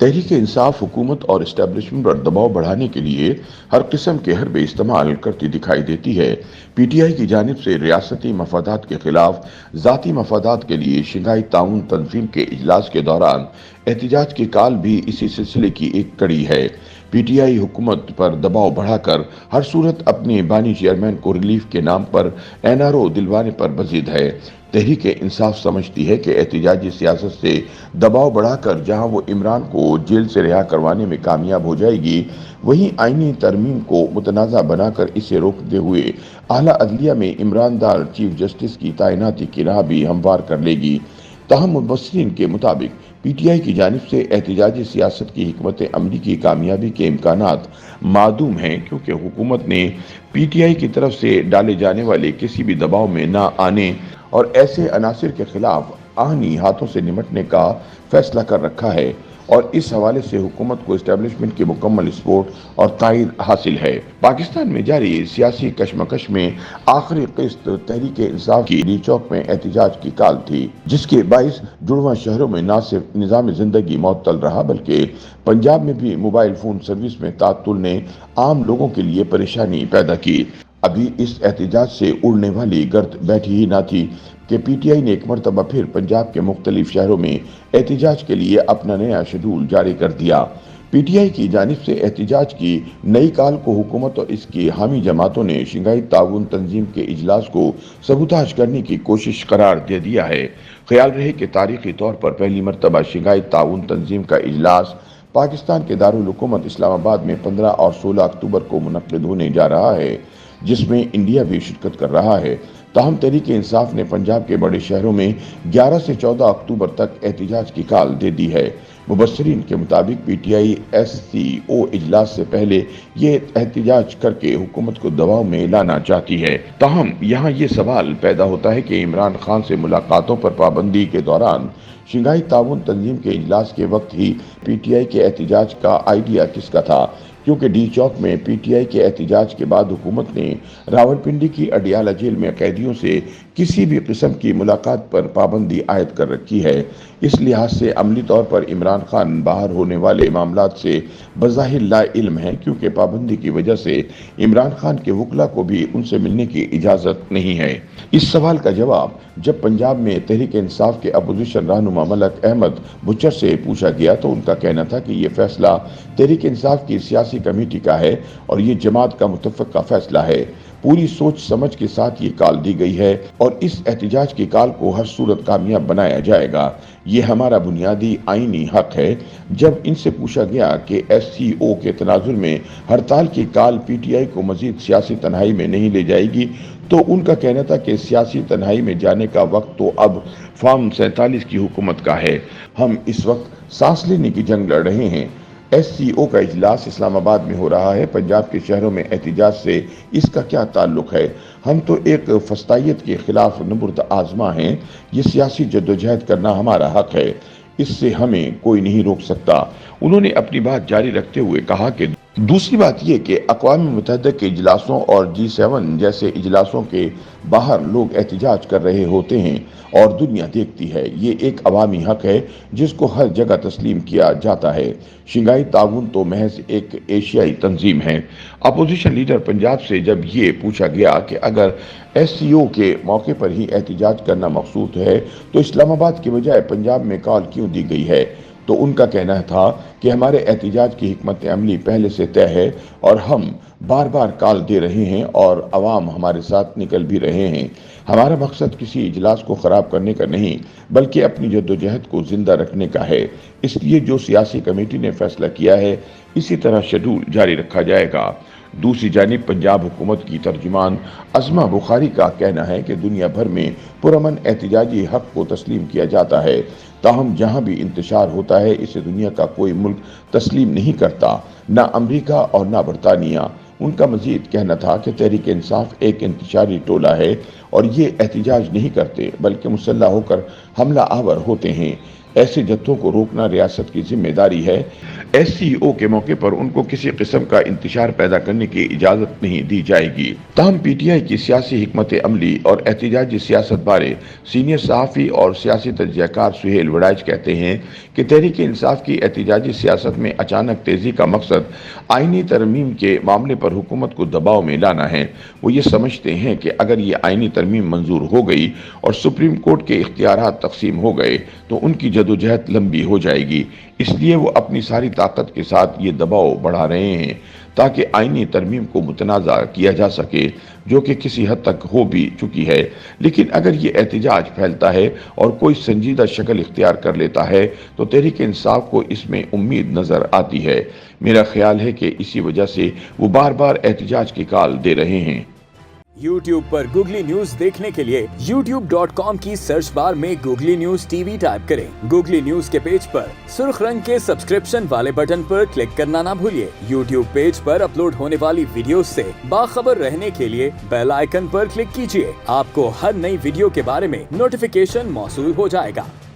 तहरीक इंसाफ हुकूमत और इस्टेब्लिशमेंट पर दबाव बढ़ाने के लिए हर किस्म के हरबे इस्तेमाल करती दिखाई देती है। पीटीआई की जानिब से रियासती मफादात के खिलाफ ज़ाती मफादात के लिए शंघाई ताउन तंजीम के इजलास के दौरान एहतजाज की काल भी इसी सिलसिले की एक कड़ी है। पीटीआई हुकूमत पर दबाव बढ़ाकर हर सूरत अपने बानी चेयरमैन को रिलीफ के नाम पर एनआरओ दिलवाने पर बजिद है। तहरीक इंसाफ समझती है कि एहतजाजी सियासत से दबाव बढ़ाकर जहां वो इमरान को जेल से रिहा करवाने में कामयाब हो जाएगी, वहीं आईनी तरमीम को मुतनाज़ा बनाकर इसे रोकते हुए आला अदलिया में इमरान दार चीफ जस्टिस की तैनाती की राह भी हमवार कर लेगी। ताहम मुबस्सिरीन के मुताबिक पीटीआई की जानिब से एहतजाजी सियासत की हिकमत अमली की कामयाबी के इम्कानात मादूम हैं, क्योंकि हुकूमत ने पीटीआई की तरफ से डाले जाने वाले किसी भी दबाव में न आने और ऐसे अनासिर के खिलाफ आहनी हाथों से निमटने का फैसला कर रखा है, और इस हवाले से हुकूमत को एस्टेब्लिशमेंट की मुकम्मल सपोर्ट और तायद हासिल है। पाकिस्तान में जारी सियासी कशमकश में आखिरी किस्त तहरीक इंसाफ की डी चौक में एहतजाज की काल थी, जिसके बाइस जुड़वा शहरों में न सिर्फ निज़ाम जिंदगी मअतल रहा, बल्कि पंजाब में भी मोबाइल फोन सर्विस में तातुल ने आम लोगों के लिए परेशानी पैदा की। अभी इस एहतजाज से उड़ने वाली गर्द बैठी ही ना थी कि पीटीआई ने एक मरतबा फिर पंजाब के मुख्तलिफ शहरों में एहतजाज के लिए अपना नया शेड्यूल जारी कर दिया। पीटीआई की जानिब से एहतजाज की नई काल को हुकूमत और इसकी हामी जमातों ने शंघाई ताउन तंजीम के इजलास को सबूताज करने की कोशिश करार दे दिया है। ख्याल रहे कि तारीखी तौर पर पहली मरतबा शंघाई ताउन तंजीम का इजलास पाकिस्तान के दारुल हुकूमत इस्लामाबाद में 15 और 16 अक्टूबर को मुनक्किद होने जा रहा है, जिसमें इंडिया भी शिरकत कर रहा है। ताहम तहरीक इंसाफ ने पंजाब के बड़े शहरों में 11 से 14 अक्टूबर तक एहतजाज की काल दे दी है। मुबस्सिरीन के मुताबिक पीटीआई एससीओ इजलास से पहले ये एहतजाज करके हुकूमत को दबाव में लाना चाहती है। ताहम यहाँ ये सवाल पैदा होता है कि इमरान खान से मुलाकातों पर पाबंदी के दौरान शंघाई ताउन तंजीम के इजलास के वक्त ही पीटीआई के एहतजाज का आइडिया किसका था, क्योंकि डी चौक में पीटीआई के एहतजाज के बाद हुकूमत ने रावलपिंडी की अडियाला जेल में कैदियों से किसी भी किस्म की मुलाकात पर पाबंदी आयद कर रखी है। इस लिहाज से अमली तौर पर इमरान खान बाहर होने वाले मामलात से बज़ाहिर ला इल्म है, क्योंकि पाबंदी की वजह से इमरान खान के वकला को भी उनसे मिलने की इजाज़त नहीं है। इस सवाल का जवाब जब पंजाब में तहरीक इंसाफ के अपोजिशन रहनुमा मलक अहमद बुचर से पूछा गया तो उनका कहना था कि ये फैसला तहरीक इंसाफ की सियासी कमेटी का है और ये जमात का मुतफ़क़ा फैसला है। पूरी सोच समझ के साथ ये काल दी गई है और इस एहतजाज की काल को हर सूरत कामयाब बनाया जाएगा। ये हमारा बुनियादी आईनी हक है। जब इनसे पूछा गया कि एससीओ के तनाजुर में हड़ताल की काल पीटीआई को मजीद सियासी तन्हाई में नहीं ले जाएगी, तो उनका कहना था कि सियासी तन्हाई में जाने का वक्त तो अब फॉर्म 47 की हुकूमत का है। हम इस वक्त सांस लेने की जंग लड़ रहे हैं। एससीओ का इजलास इस्लामाबाद में हो रहा है, पंजाब के शहरों में एहतजाज से इसका क्या ताल्लुक है? हम तो एक फस्तायत के खिलाफ नबुर्द आजमा हैं। ये सियासी जद्दोजहद करना हमारा हक है, इससे हमें कोई नहीं रोक सकता। उन्होंने अपनी बात जारी रखते हुए कहा कि दूसरी बात यह कि अक़वाम मुत्तहिदा के इजलासों और G7 जैसे इजलासों के बाहर लोग एहतजाज कर रहे होते हैं और दुनिया देखती है। ये एक अवामी हक है जिसको हर जगह तस्लीम किया जाता है। शंघाई ताउन तो महज एक एशियाई तंजीम है। अपोजिशन लीडर पंजाब से जब ये पूछा गया कि अगर एससीओ के मौके पर ही एहतजाज करना मकसूद है तो इस्लामाबाद के बजाय पंजाब में कॉल क्यों दी गई है, तो उनका कहना था कि हमारे एहतजाज की हिकमत अमली पहले से तय है और हम बार बार कॉल दे रहे हैं और अवाम हमारे साथ निकल भी रहे हैं। हमारा मकसद किसी इजलास को ख़राब करने का नहीं, बल्कि अपनी जद्दोजहद को जिंदा रखने का है। इसलिए जो सियासी कमेटी ने फैसला किया है, इसी तरह शेड्यूल जारी रखा जाएगा। दूसरी जानिब पंजाब हुकूमत की तर्जुमान अज़मा बुखारी का कहना है कि दुनिया भर में पुरअमन एहतजाजी हक को तस्लीम किया जाता है, ताहम जहाँ भी इंतशार होता है इसे दुनिया का कोई मुल्क तस्लीम नहीं करता, ना अमरीका और ना बरतानिया। उनका मजीद कहना था कि तहरीक इंसाफ एक इंतशारी टोला है और ये एहतजाज नहीं करते बल्कि मुसल्लह होकर हमला आवर होते हैं। ऐसे जत्थों को रोकना रियासत की जिम्मेदारी है। SCO के मौके पर उनको किसी किस्म का इंतशार पैदा करने की इजाजत नहीं दी जाएगी। ताहम PTI की सियासी हिकमत अमली और एहतजाजी सियासत बारे सीनियर सहाफ़ी और सियासी तजज़ियाकार सुहेल वड़ाइच कहते हैं कि तहरीक इंसाफ की एहतजाजी सियासत में अचानक तेजी का मकसद आईनी तरमीम के मामले पर हुकूमत को दबाव में लाना है। वो ये समझते हैं कि अगर ये आईनी तरमीम मंजूर हो गई और सुप्रीम कोर्ट के इख्तियारात तकसीम हो गए तो उनकी जदोजहद लंबी हो जाएगी। इसलिए वो अपनी सारी ताकत के साथ ये दबाव बढ़ा रहे हैं ताकि आईनी तरमीम को मुतनाज़ा किया जा सके, जो कि किसी हद तक हो भी चुकी है। लेकिन अगर ये एहतजाज फैलता है और कोई संजीदा शक्ल इख्तियार कर लेता है तो तहरीक इंसाफ को इसमें उम्मीद नज़र आती है। मेरा ख्याल है कि इसी वजह से वो बार बार एहतजाज की कॉल दे रहे हैं। YouTube पर गूगली न्यूज देखने के लिए youtube.com की सर्च बार में गूगली न्यूज TV टाइप करें। गूगली न्यूज के पेज पर सुर्ख रंग के सब्सक्रिप्शन वाले बटन पर क्लिक करना ना भूलिए। YouTube पेज पर अपलोड होने वाली वीडियोस से बाखबर रहने के लिए बेल आइकन पर क्लिक कीजिए। आपको हर नई वीडियो के बारे में नोटिफिकेशन मौसूल हो जाएगा।